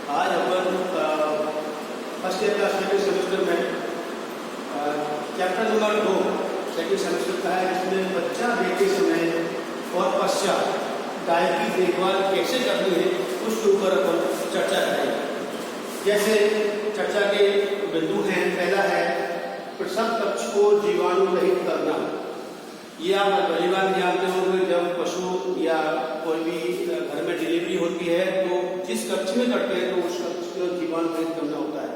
आज अपन first year का second semester में चैप्टर नंबर 2 सेकेंड सेमेस्टर का है, जिसमें बच्चा देते समय और पश्चात गाय की देखभाल कैसे करनी है उसके ऊपर अपन चर्चा करेंगे। जैसे चर्चा के बिंदु हैं, पहला है प्रसव कक्ष को जीवाणु रहित करना। ये आप पहली बार जानते होंगे, जब पशु या कोई भी घर में डिलीवरी होती है तो जिस कक्ष में करते हैं तो उस कक्ष को जीवाणु रहित करना होता है।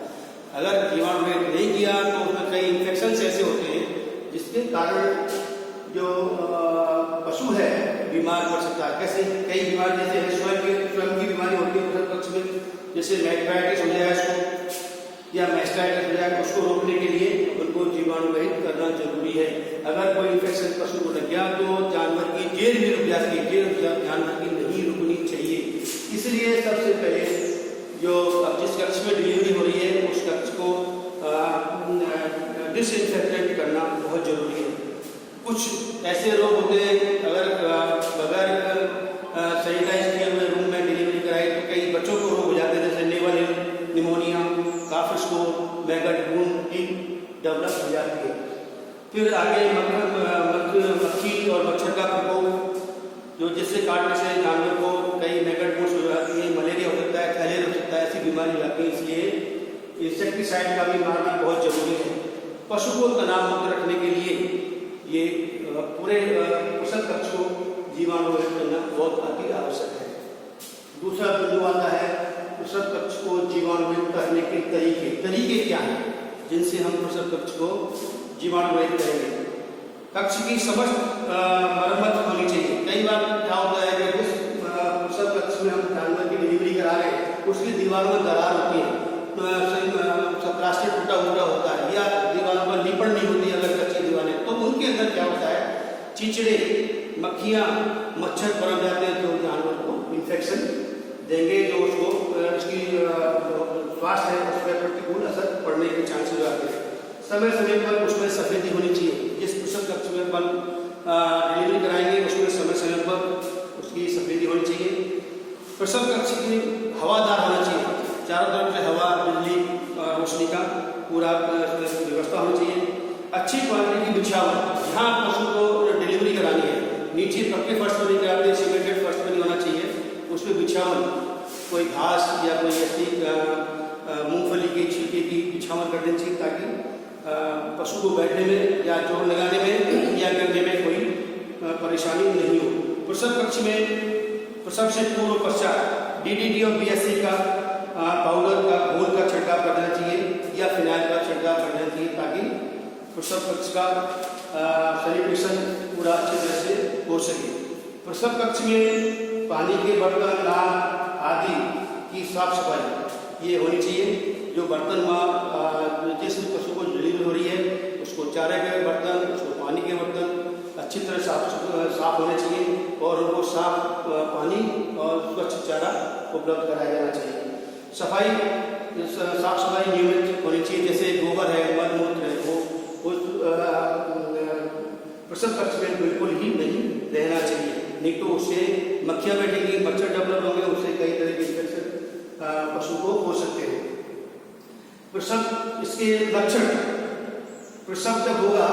अगर जीवाणु रहित नहीं किया तो उसमें कई इन्फेक्शन ऐसे होते हैं जिसके कारण जो पशु है बीमार पड़ सकता है। कैसे कई बीमारी, जैसे स्वयं की बीमारी होती है प्रसव कक्ष में, जैसे मैस्टाइटिस हो जाए उसको या मैस्टाइटिस हो जाए, उसको रोकने के लिए उनको जीवाणु रहित करना जरूरी है। अगर कोई इन्फेक्शन पशु को लग गया तो जानवर की जेल में रुक जाती है, जेल जानवर की नहीं रुकनी चाहिए। इसलिए सबसे पहले जो जिस कक्ष में डिलीवरी हो रही है उस कक्ष को डिसइंफेक्टेंट करना बहुत जरूरी है। कुछ ऐसे रोग होते हैं, अगर बगैर सैनिटाइज किए हुए रूम में डिलीवरी कराई तो कई बच्चों को रोग हो जाते हैं, जैसे नेवल निमोनिया, काफ स्कोर, मैगट वुंड की डेवलप हो जाती है। फिर आगे मक्खी और मच्छर का प्रकोप, जो जिससे काटने से जानवर को कई मैगट वुंड्स हो जाती है, मलेरिया हो सकता है, थैलेरिया हो सकता है, ऐसी बीमारी आती है। इसलिए इंसेक्टिसाइड का भी मारना बहुत जरूरी है। पशु को तनाव मुक्त रखने के लिए ये पूरे प्रसव कक्ष को जीवाणु रहित करना बहुत अति आवश्यक है। दूसरा बिंदु आता है प्रसव कक्ष को जीवाणु रहित करने के तरीके क्या हैं जिनसे हम प्रसव कक्ष को जीवाणु रहित करेंगे। कक्ष की समस्त मरम्मत होनी चाहिए। कई बार क्या होता है कि जिस प्रसव कक्ष में हम जानवर की डिलीवरी करा रहे हैं उसकी दीवारों में दरार होती है, प्लास्टिक टूटा फूटा होता है या दीवारों पर लीपड़ नहीं होती है, अगर कच्ची दीवारें, तो उनके अंदर क्या होता है, चिचड़े, मक्खियाँ, मच्छर पनप जाते हैं, जो जानवर को इन्फेक्शन देंगे, जो उसको उसकी स्वास्थ्य है उस पर प्रतिकूल असर पड़ने के चांसेस आते हैं। समय समय पर उसमें सफेदी होनी चाहिए। जिस प्रसव कक्ष में अपन डिलीवरी कराएंगे उसमें समय समय पर उसकी सफेदी होनी चाहिए। प्रसव कक्ष की हवादार होना चाहिए, चारों तरफ से हवा, बिजली, रोशनी का पूरा व्यवस्था होनी चाहिए। अच्छी क्वालिटी की बिछावन, जहाँ पशु को डिलीवरी करानी है, नीचे पक्के फर्श पर नहीं कराते, सीमेंटेड फर्श पर नहीं होना चाहिए। उसमें बिछावन कोई घास या कोई ऐसी मूंगफली के छिलके की बिछावन कर देनी चाहिए, ताकि पशु को बैठने में या जोड़ लगाने में या करने में कोई परेशानी नहीं हो। प्रसव कक्ष में प्रसव से पूर्व पश्चात DDT और BSC का पाउडर का घोल का छिड़काव कर देना चाहिए या फिनाइल का छिड़काव कर देना चाहिए, ताकि प्रसव कक्ष का सैनिटेशन पूरा अच्छी तरह से हो सके। प्रसव कक्ष में पानी के बर्तन, नाव आदि की साफ सफाई ये होनी चाहिए। जो बर्तन जिस पशु को डिलीवरी हो रही है उसको चारे के बर्तन, उसको पानी के बर्तन अच्छी तरह साफ होने चाहिए और उनको साफ पानी और स्वच्छ चारा उपलब्ध कराया जाना चाहिए। साफ सफाई नियमित होनी चाहिए, जैसे गोबर है, मल मूत्र है, वो प्रसव कक्ष में बिल्कुल ही नहीं रहना चाहिए, नहीं तो उससे मक्खियाँ बैठेंगी, मच्छर डेवलप होंगे, उससे कई तरह के इन्फेक्शन पशु को हो सकते हैं। प्रसव इसके लक्षण, प्रसव जब होगा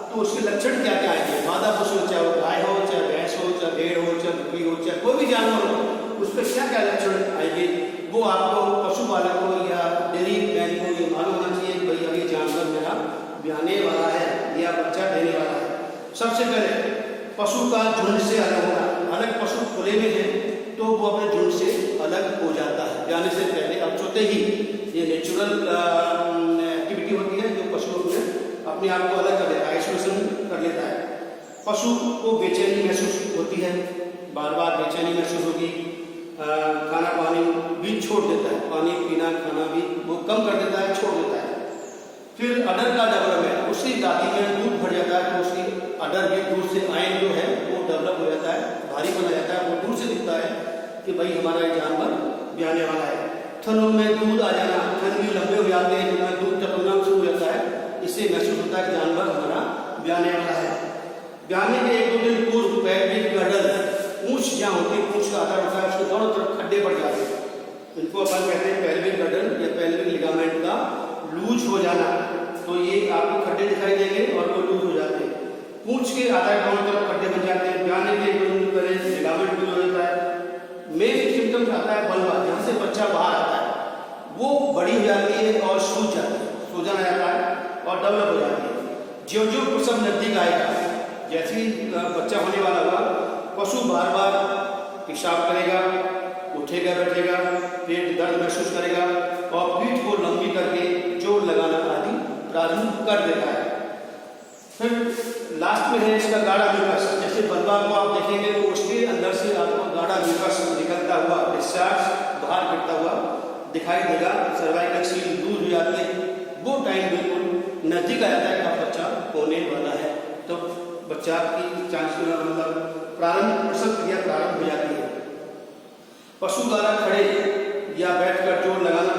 तो उसके लक्षण क्या क्या आएंगे। मादा पशु, चाहे वो गाय हो, चाहे भैंस हो, चाहे भेड़ हो, चाहे बकरी हो, चाहे कोई भी जानवर हो, उस पर क्या क्या लक्षण आएंगे वो आपको पशुपालक को या डेयरी मैन को ये मालूम होना चाहिए कि भाई अभी जानवर मेरा ब्याने वाला है या बच्चा देने वाला है। सबसे पहले पशु का झुंड से अलग होना। अलग पशु खुले में है तो वो अपने झुंड से अलग हो जाता है ब्याने से पहले। अब सोते ही ये नेचुरल एक्टिविटी होती है जो पशु अपने आप को अलग कर लेता है, आइसोलेशन कर लेता है। पशु को बेचैनी महसूस होती है, बार बार बेचैनी महसूस होगी, खाना पानी भी छोड़ देता है, पानी पीना खाना भी वो कम कर देता है, छोड़ देता है। फिर अडर का डेवलपमेंट, उसकी दादी में दूध भर जाता है तो उसकी अडर भी दूर से आयन जो है वो डेवलप हो जाता है, भारी बना जाता है, वो दूर से दिखता है कि भाई हमारा ये जानवर ब्याने वाला है। थनों में दूध आ जाना, थन भी लंबे हो जाते हैं, जिनमें दूध टपकना शुरू हो जाता है, इससे महसूस होता है कि जानवर हमारा ब्याने वाला है। ब्याने के 1-2 दिन पूर्व पैर की गडल, पूंछ जहाँ होती है, पूंछ का आकार होता है, उसके दोनों तरफ खड्डे पड़ जाते हैं, इनको अपन कहते हैं पेल्विक गर्डन या पेल्विक लिगामेंट का लूज हो जाना। तो ये आपको खड्डे दिखाई देंगे और वो लूज हो जाते हैं। पूंछ के आधा दोनों तरफ खड्डे बन जाते हैं, जाने के लिगामेंट लूज हो जाता है। मेन सिम्टम्स आता है बलवा, जहाँ से बच्चा बाहर आता है वो बड़ी हो जाती है और सूज जाती है, सूजन आ जाता है और डेवलप हो जाती है। जो जो प्रसव नजदीक आएगा, जैसे ही बच्चा होने वाला होगा, पशु बार बार पेशाब करेगा, उठेगा बैठेगा, पेट दर्द महसूस करेगा और पीठ को लंबी करके जोर लगाना आदि प्रारंभ कर देता है। फिर लास्ट में है इसका गाढ़ा म्यूकस। जैसे बलवा को आप देखेंगे तो उसके अंदर से आपको गाढ़ा म्यूकस निकलता हुआ, डिस्चार्ज बाहर गिरता हुआ दिखाई देगा। सर्वाइकल सील दूर हो जाती है, वो टाइम बिल्कुल नजदीक आ जाता है कि बच्चा होने वाला है। तो बच्चा की चांस मतलब प्रारंभ प्रसव क्रिया प्रारंभ हो जाती है। पशु द्वारा खड़े या बैठकर जोर लगाना,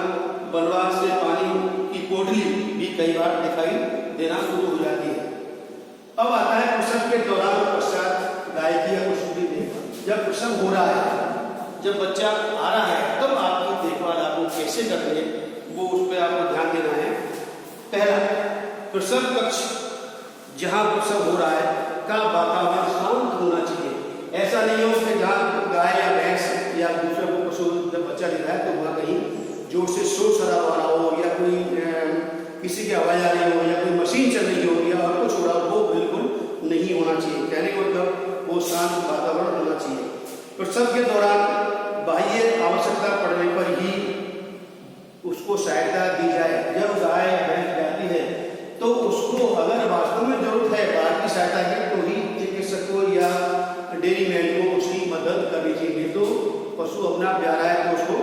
बलवा से पानी की पोटली भी कई बार दिखाई देना शुरू हो जाती है। अब आता है प्रसव के दौरान और पश्चात गायकी या कुछ भी। जब प्रसव हो रहा है, जब बच्चा आ रहा है, तब आपकी देखभाल आपको कैसे करनी है वो उस पर आपको ध्यान देना है। पहला, प्रसव कक्ष जहाँ प्रसव हो रहा है का वातावरण शांत होना चाहिए। ऐसा नहीं हो कि जहाँ गाय या भैंस या दूसरे को पशु जब बच्चा दिख रहा है तो वहाँ कहीं जोर से शोर शराबा हो रहा हो या कोई किसी की आवाज़ आ रही हो या कोई मशीन चल रही हो या और कुछ हो रहा हो, वो बिल्कुल नहीं होना चाहिए। कहने का मतलब वो शांत वातावरण होना चाहिए। प्रसव के दौरान बाह्य आवश्यकता पड़ने पर ही उसको सहायता दी जाए। जब गाय भैंस जाती है तो उसको अगर वास्तव में जरूरत है बाहर की सहायता की तो ही चिकित्सक को या डेयरी मैन को उसकी मदद करनी चाहिए। तो पशु अपना प्यारा है तो उसको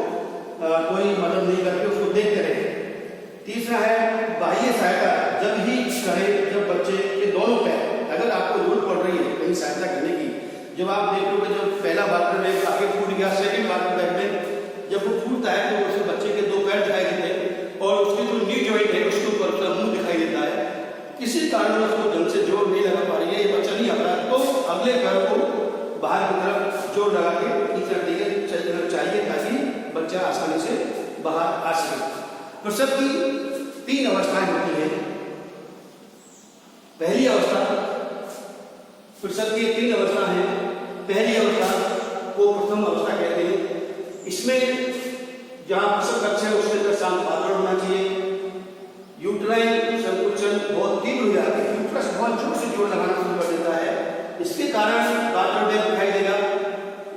कोई मदद नहीं करके उसको देखते रहे। तीसरा है बाह्य सहायता जब ही करें जब बच्चे के दोनों पैर, अगर आपको जरूरत पड़ रही है कहीं सहायता करने की। जब आप देखोगे जब पहला बाथरूम में आगे फूट गया, सेकंड बाथरूम में जब वो फूटता है तो उसके बच्चे के दो पैर दिखाई देते हैं और उसकी जो नी जॉइंट है उसके ऊपर उसका मुंह दिखाई देता है। किसी कारण उसको ढंग से जोर नहीं लगा पा रही है, ये बच्चा नहीं आ रहा, तो अगले पैर को बाहर की तरफ जोर लगा के खींचना चाहिए ताकि बच्चा आसानी से बाहर आ सके। प्रसव की 3 अवस्थाएं होती हैं। पहली अवस्था, प्रसव की 3 अवस्था है। पहली अवस्था को प्रथम अवस्था कहते हैं। इसमें जहाँ प्रसव कक्ष है उसके अंदर शांत वातावरण होना चाहिए। यूट्राइन संकुचन बहुत तीव्र हो जाती है, यूट्रस बहुत जोर से जोर लगाना शुरू कर देता है। इसके कारण वाटर बैग दिखाई देगा।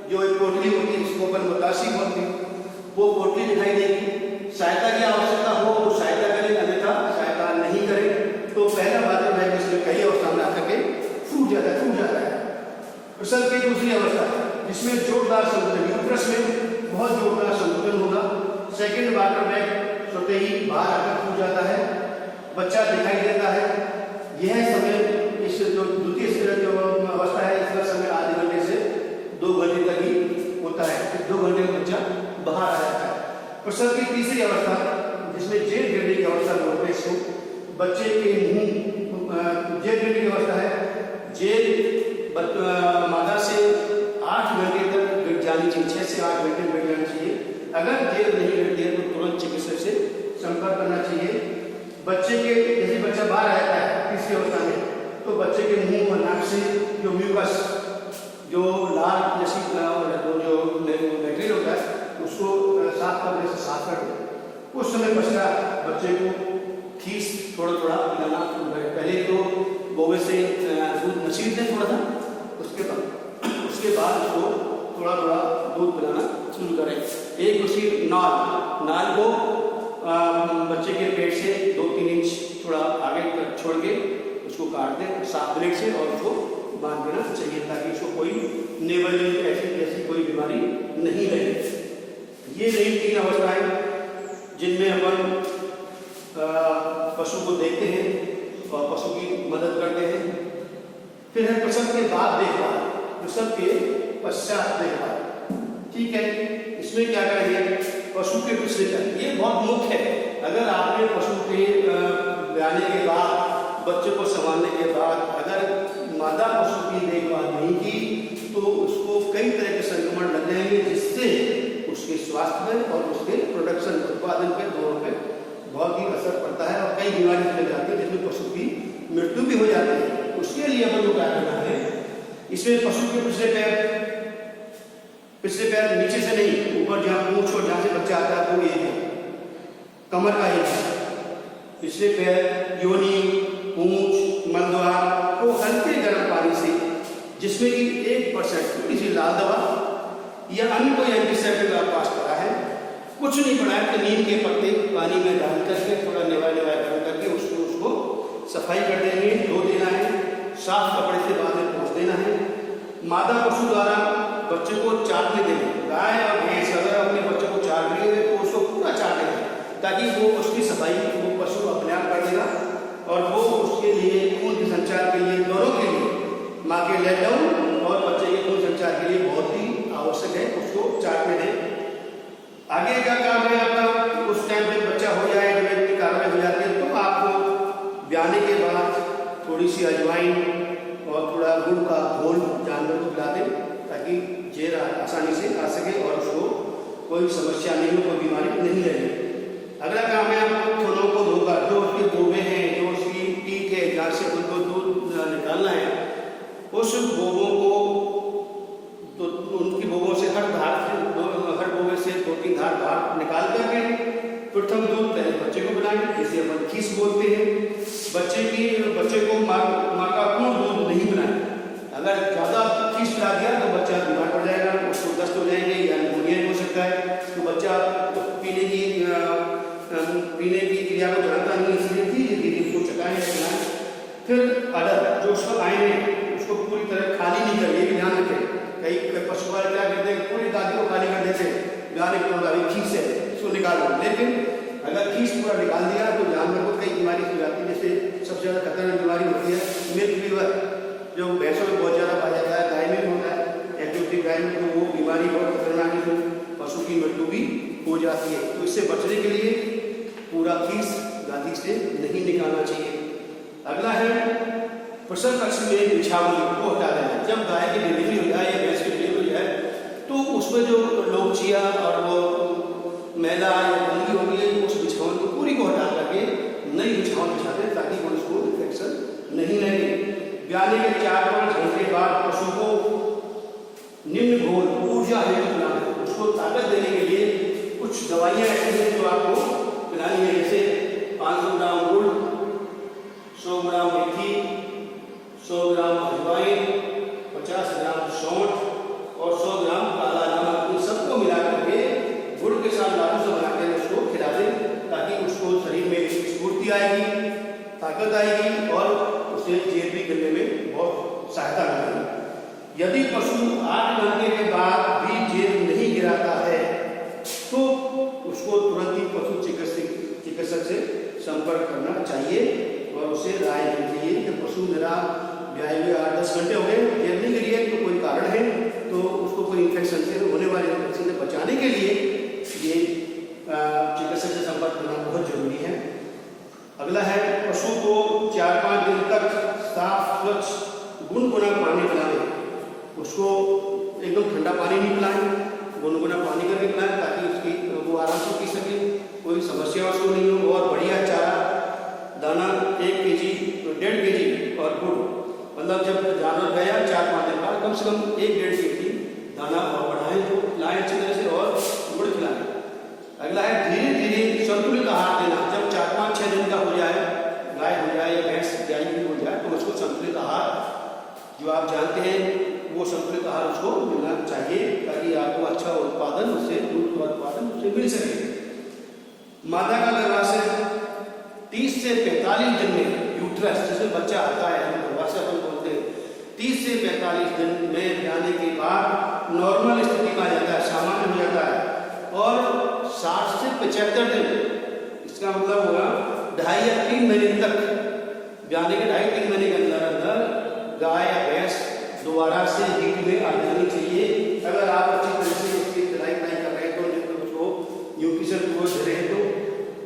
जो एक पोटली होती है जिसको अपन बतासी बोलते हैं, वो पोटली दिखाई देगी। सहायता की आवश्यकता हो तो सहायता करें, अन्यथा सहायता नहीं करें। तो पहला वाटर बैग इसमें कई अवस्था में आकर के फूट जाता है। प्रसव की दूसरी अवस्था जिसमें जोरदार संकुचन, यूट्रस में बहुत जोरदार संकुचन होगा। सेकंड वाटर बैग सोते ही बाहर आकर फूट जाता है, बच्चा दिखाई देता है। यह समय इस जो द्वितीय जो अवस्था है इसका समय आधे घंटे से 2 घंटे तक ही होता है। फिर 2 घंटे में बच्चा बाहर आ जाता है। प्रसव की तीसरी अवस्था जिसमें जेल गिरने की अवस्था बोलते हैं इसको, बच्चे के मुंह जेल गिरने की अवस्था है। जेल मादा से 8 घंटे तक गिर जानी चाहिए, 6 से 8 घंटे गिर जानी चाहिए। अगर जेल नहीं गिरती है तो तुरंत चिकित्सक से संपर्क करना चाहिए। बच्चे के जैसे बच्चा बाहर आता है तीसरी अवस्था में तो बच्चे के मुंह और नाक से जो म्यूकस, जो लाल जैसी जो बैक्टीरिया होता है उसको साफ करने से साफ कर दो। उस समय पश्चात बच्चे को खीस थोड़ा थोड़ा पिलाना शुरू करें। पहले तो बोवे से दूध नसीब दें थोड़ा सा, उसके बाद उसको थोड़ा थोड़ा दूध पिलाना शुरू करें। एक उसी नाल को बच्चे के पेट से 2-3 इंच थोड़ा आगे छोड़ के उसको काट दें साफ ब्लेड से और उसको बांध देना चाहिए ताकि उसको कोई नेवल ऐसी कोई बीमारी नहीं लगे। ये रही 3 अवस्थाएं जिनमें अपन पशु को देखते हैं और पशु की मदद करते हैं। फिर है प्रसव के बाद देखभाल, प्रसव के पश्चात देखभाल। ठीक है, इसमें क्या करेंगे, पशु के विश्लेषण, ये बहुत मुख्य है। अगर आपने पशु के ब्याने के बाद, बच्चे को संभालने के बाद अगर मादा पशु की देखभाल नहीं की तो उसको कई तरह के संक्रमण लग जाएंगे जिससे उसके स्वास्थ्य में और उसके प्रोडक्शन उत्पादन पे दोनों पे बहुत ही असर पड़ता है और कई बीमारी फैल जाती है जिसमें पशु की मृत्यु भी हो जाती है। उसके लिए अपन को क्या करना है, इसमें पशु के पिछले पैर नीचे से नहीं, ऊपर जहाँ पूंछ और जहाँ से बच्चा आता है वो एक है, कमर का एक है, पिछले पैर, योनि, पूंछ, मलद्वार को हल्के गर्म पानी से, जिसमें कि 1% थोड़ी सी लाल दवा या अन्य कोई एंटीसेप्टिक आप पास करा है, कुछ नहीं पड़ा है, कि नीम के पत्ते पानी में डाल करके थोड़ा निवाय गर्म करके उसको सफाई कर देंगे, धो देना है, साफ कपड़े से बाद में पोंछ देना है। मादा पशु द्वारा बच्चे को चाटने देंगे। गाय और भैंस अगर अपने बच्चे को चाट रही है तो उसको पूरा चाटेंगे, ताकि वो उसकी सफाई वो पशु अपने आप कर देगा और वो उसके लिए खून के संचार के लिए, दोनों के लिए, माँ के लेट डाउन और बच्चे के खून संचार के लिए बहुत ही आवश्यक है, उसको चाटने दें। आगे क्या काम है आपका, उस टाइम पे बच्चा हो जाए, जब इतनी कार्रवाई हो जाती है तो आपको ब्याने के बाद थोड़ी सी अजवाइन और थोड़ा गुड़ का घोल जानवर को पिला दें, ताकि जेर आसानी से आ सके और उसको कोई समस्या नहीं हो, कोई बीमारी नहीं लगे। अगला काम है आपको थनों को धोकर, जो उसके बोबे हैं, जो उसकी टीक है, जहाँ से उनको दूध निकालना है, उस बोबों को तो उनकी बोबों से हर बोबे से 2-3 धार बाहर निकाल करके प्रथम दूध पहले बच्चे को पिलाएं, जिसे अपन खीस बोलते हैं। बच्चे को माँ का पूर्ण दूध नहीं पिलाएं। अगर ज़्यादा खीस पिला दिया तो बच्चा बीमार पड़ जाएगा, उसको दस्त हो जाएंगे या निमोनिया हो सकता है, तो बच्चा पीने की क्रिया को जानता नहीं, इसलिए धीरे धीरे उसको चटाएं या पिलाएं। फिर अदर जो उसका आयन है उसको पूरी तरह खाली नहीं करें, ये भी ध्यान रखें। कई पशु वाले क्या करते हैं, पूरी दादी को खाली कर देते हैं, गाने को खीस है इसको निकाल दो, लेकिन अगर खीस पूरा निकाल दिया तो जानवर को कई बीमारी हो जाती है। जैसे सबसे ज़्यादा खतरनाक बीमारी होती है मिल्क फीवर, जो भैंसों में बहुत ज़्यादा पाया जाता है, गाय में होता है, एक्टिविटी गाय में, तो वो बीमारी बहुत खतरनाक है, तो पशु की मृत्यु भी हो जाती है। तो इससे बचने के लिए पूरा खीस दादी से नहीं निकालना चाहिए। अगला है प्रसव कक्ष में बिछावन को हटा देना। जब गाय की डिलीवरी हो जाए या भैंस की डिलीवरी हो जाए तो उसमें जो लोचिया और वो मैला या गंदगी होगी है, उस बिछावन को पूरी को हटा करके नई बिछावन बिछा दें, ताकि वो उसको इन्फेक्शन नहीं लगे। ब्याने के 4-5 घंटे बाद पशु को निम्न घोल ऊर्जा हेतु पिलाना है। उसको ताकत देने के लिए कुछ दवाइयाँ ऐसी हैं जो आपको पिलानी है, जैसे 500 ग्राम गुड़, 100 ग्राम मेथी, 100 ग्राम अजवाइन, 50 ग्राम सौंठ और 100 ग्राम काला नमक, इन सबको मिला करके गुड़ के साथ लाडू से बना कर उसको खिला दें, ताकि उसको शरीर में स्फूर्ति आएगी, ताकत आएगी और उसे जेल भी करने में बहुत सहायता मिलेगी। यदि पशु 8 घंटे के बाद भी जेल नहीं गिराता है तो उसको तुरंत ही पशु चिकित्सक से संपर्क करना चाहिए और उसे राय देनी चाहिए कि पशु मेरा ब्याए हुए 8-10 घंटे हो गए, जेल नहीं गिरी है, तो कोई कारण है, तो उसको कोई इन्फेक्शन से होने वाले इन्फेक्शन से बचाने के लिए ये चिकित्सक से संपर्क करना बहुत जरूरी है। अगला है पशु को 4-5 दिन तक साफ स्वच्छ गुनगुना पानी पिलाएं। उसको एकदम ठंडा पानी नहीं पिलाएं, गुनगुना पानी करके पिलाएं, ताकि उसकी वो आराम से पी सके, कोई समस्या उसको नहीं हो। और बढ़िया चारा दाना 1 kg तो 1.5 kg और गुड़, मतलब जब जानवर गया 4-5 दिन बाद कम से कम 1-1.5 kg दाना और बढ़ाएं, तो लाएं अच्छी तरह से और गुड़ खिलाएं। अगला है धीरे धीरे संतुलित आहार देना। जब 4-5-6 दिन का हो जाए, गाय हो जाए या भैंस गाय भी हो जाए, तो उसको संतुलित आहार जो आप जानते हैं वो संतुलित आहार उसको मिलना चाहिए, ताकि आपको अच्छा उत्पादन उससे दूध का उत्पादन उससे मिल सके। मादा का गर्भाशय 30 से 45 दिन में यूट्रस जिसमें बच्चा आता है, हम गर्भाशय अपन बोलते हैं, 30 से 45 दिन में ब्याने के बाद नॉर्मल स्थिति में आ जाता है, सामान्य हो जाता है। और 60 से 75 दिन, इसका मतलब होगा 2.5 या 3 महीने तक, ब्याने के 2.5-3 महीने के अंदर अंदर गाय या भैंस दोबारा से हीट में आ जानी चाहिए। अगर आप अच्छी तरह से उसकी खिलाई कर रहे हैं तो उसको न्यूट्रिशन पूरा दे रहे हैं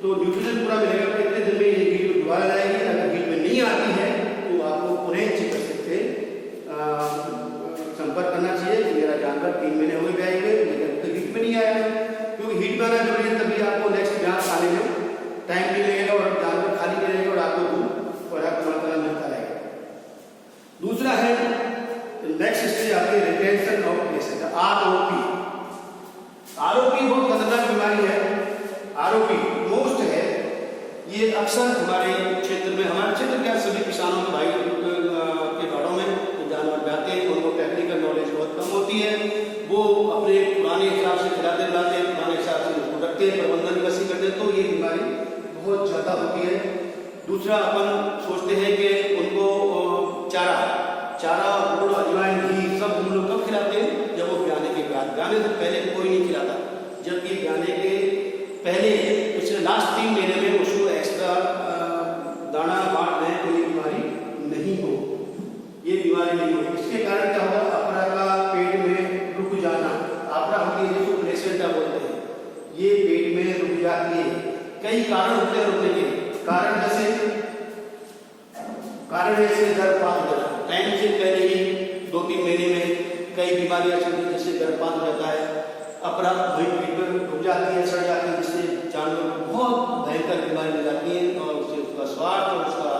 तो न्यूट्रिशन पूरा मिलेगा, कितने दिन में ये हीट दोबारा जाएगी। अगर हीट में नहीं आती है तो आपको पुनः चिकित्सक से संपर्क करना चाहिए कि मेरा जानवर 3 महीने हो गए ब्याए हुए, लेकिन हीट में नहीं आया, क्योंकि हीट पाना जरूरी है, तभी आपको नेक्स्ट ब्याह आने में टाइम भी लगेगा और जानवर खाली भी रहेगा और आपको दूध पर्याप्त मात्रा में मिलता रहेगा। दूसरा है नेक्स्ट स्टेज आती है retention of placenta, ROP. ROP बहुत खतरनाक बीमारी है। आरओपी मोस्ट है, ये अक्सर हमारे क्षेत्र में, हमारे क्षेत्र क्या सभी किसानों के भाई के बाड़ों में जानवर जाते हैं, उनको टेक्निकल नॉलेज बहुत कम होती है, वो अपने पुराने हिसाब से खिलाते पिलाते, पुराने हिसाब से उसको रखते हैं, प्रबंधन वैसे करते हैं, तो ये बीमारी बहुत ज़्यादा होती है। दूसरा अपन सोचते हैं कि उनको चारा गुड़ अजवाइन घी सब हम लोग कब खिलाते हैं, जब वो ब्याने के बाद। ब्याने से पहले कोई नहीं खिलाता, जबकि ब्याने के पहले पिछले लास्ट 3 महीने में उसको एक्स्ट्रा दाना बांट दें, कोई बीमारी नहीं हो, ये बीमारी नहीं हो। इसके कारण क्या होगा, अपरा का पेट में रुक जाना, अपरा होती है जिसको प्लेसेंटा बोलते हैं, ये पेट में रुक जाती है। कई कारण होते हैं रुकने के, कारण जैसे गर्भपात हो जाता है, टाइम से पहले ही 2-3 महीने में कई बीमारियां चलती हैं, जिससे गर्भपात हो जाता है, अपरा वही पेट में रुक जाती है, सड़ जाती है, जिससे जानवर को बहुत भयंकर बीमारी हो जाती है और उससे उसका स्वास्थ्य और उसका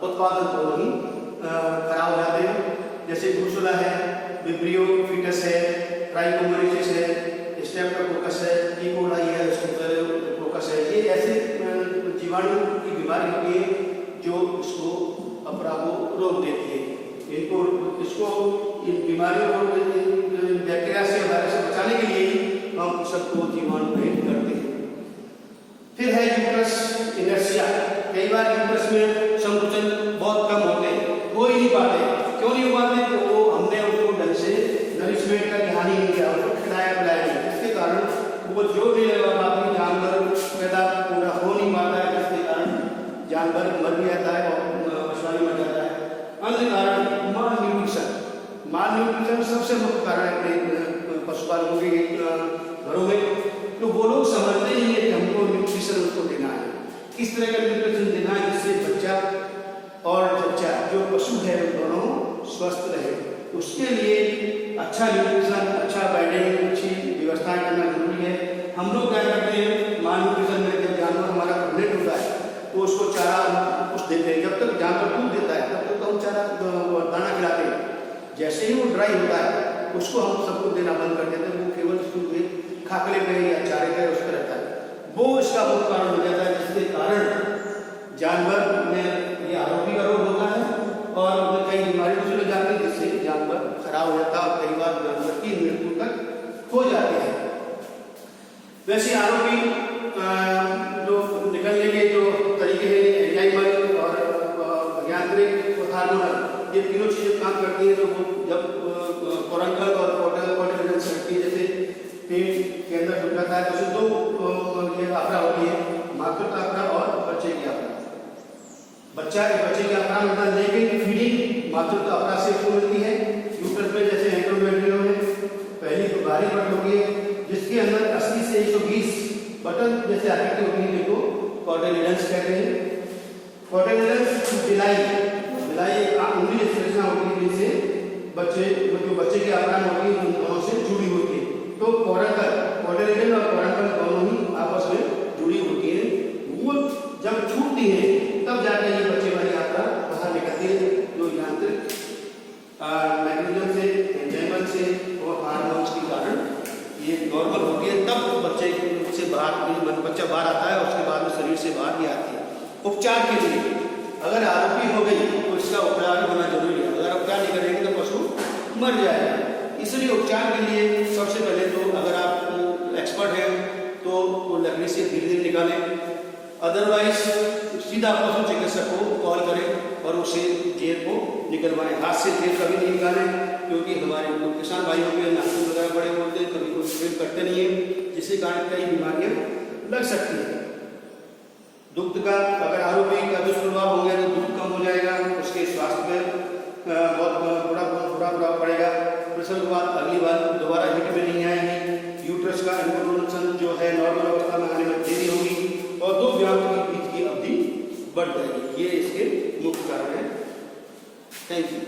उत्पादन दोनों ही खराब हो जाते हैं। जैसे ब्रूसेला है, विब्रियो फीटस है, ट्राइकोमोनासिस है, स्ट्रेप्टोकोकस है, ई कोलाई है, स्ट्रेप्टोकोकस है, ये ऐसे जीवाणु की बीमारी होती है जो इसको अपरा को रोक देती है। इन बीमारियों को बैक्टीरिया से वायरस से बचाने के लिए हम सबको जीवाणु रहित करते हैं। फिर है यूट्रस इनर्शिया। कई बार यूट्रस में संकुचन बहुत कम होते हैं, हो ही नहीं पाते। क्यों नहीं हो पाते? तो वो हमने उसको ढंग से नरिशमेंट का ध्यान ही नहीं किया, उसको खिलाया पिलाया नहीं, जिसके कारण वो जो भी अपनी जानवर पैदा पूरा हो नहीं पाता है, जिसके कारण जानवर मर भी जाता है और पशुआनी मर जाता है। अन्य कारण माल न्यूट्रिशन सबसे मुख्य कारण है अपने पशुपालकों के घरों में। तो वो लोग समझते ही है कि हमको न्यूट्रिशन उसको देना है, किस तरह का न्यूट्रिशन देना है जिससे बच्चा और जच्चा जो पशु है दोनों स्वस्थ रहे। उसके लिए अच्छा न्यूट्रिशन, अच्छा बैडिंग, अच्छी व्यवस्थाएं करना जरूरी है। हम लोग क्या करते हैं, माल न्यूट्रिशन में जब जानवर हमारा प्रेग्नेंट होता है तो उसको चारा कुछ देते हैं, जब तक जानवर दूध देता है तब तक हम चारा दाना खिलाते हैं। जैसे ही वो ड्राई होता है उसको हम सबको देना बंद कर देते हैं, वो केवल उसको खाकले पे या चारे पे उस पर रहता है। वो इसका मुख्य कारण हो जाता है, जिसके कारण जानवर में ये आरोपी का रोग होता है और उनमें कई बीमारियों से हो जाती है, जिससे जानवर खराब हो जाता है और कई बार जानवर की मृत्यु तक हो जाती है। वैसे आरोपी जो निकलने के जो तरीके हैं, एंजाइमल और यांत्रिक और हार्मोनल, ये तीनों चीजें काम करती है। तो वो जब कोरंकल और कोटिलिडन से हटती है, जैसे पेट के अंदर छूट जाता है, तो उससे 2 ये अपरा होती है, मातृत्व अपरा और बच्चे की अपरा। बच्चे की अपरा मिलता है, लेकिन फीडिंग मातृत्व अपरा से उसको मिलती है। यूट्रस में जैसे एंडोमेट्रियम में पहली तो भारी बटन होती है, जिसके अंदर 80 से 120 बटन जैसे आकृति होती है, जिनको कोटिलिडन्स कहते हैं। कोटिलिडन्स बिलाई उंगली जैसी रचना होती है, जिनसे बच्चे की अपरा होती है, उन दोनों से जुड़ी होती है। तो कोटिलिडन और कोरंकल दोनों ही आपस में जुड़ी होती है। वो जब छूटती है तब जाकर ये बच्चे वाली अपरा बाहर निकलती है, जो यांत्रिक मैकेनिज्म से, एंजाइमल से और हार्मोन्स के कारण ये नॉर्मल होती है। तब बच्चे से बच्चा बाहर आता है, उसके बाद में शरीर से बाहर भी आती है। उपचार के लिए अगर आरोपी हो गई तो इसका उपचार होना जरूरी है। अगर उपचार नहीं करेंगे तो पशु मर जाएगा। इसलिए उपचार के लिए सबसे पहले तो अगर आप एक्सपर्ट हैं तो वो लकड़ी से धीरे धीरे निकालें, अदरवाइज सीधा पशु चिकित्सक को कॉल करें और उसे जेल को निकलवाएं। हाथ से जेल कभी नहीं निकालें, क्योंकि हमारे किसान भाइयों के नाखून वगैरह बड़े होते हैं, कभी कोई ट्रीट करते नहीं है, जिसके कारण कई बीमारियां लग सकती हैं। दुग्ध का अगर आरोपी का दुष्प्रभाव होंगे तो दूध कम हो जाएगा, उसके स्वास्थ्य पर बहुत बुरा प्रभाव पड़ेगा। प्रसव के बाद अगली बार दोबारा हिट में नहीं आएंगे। यूट्रस का इन्फ्लोरेशन जो है नॉर्मल अवस्था में आने में देरी होगी और 2 ब्याहों के बीच की अवधि बढ़ जाएगी। ये इसके मुख्य कारण है। Thank you.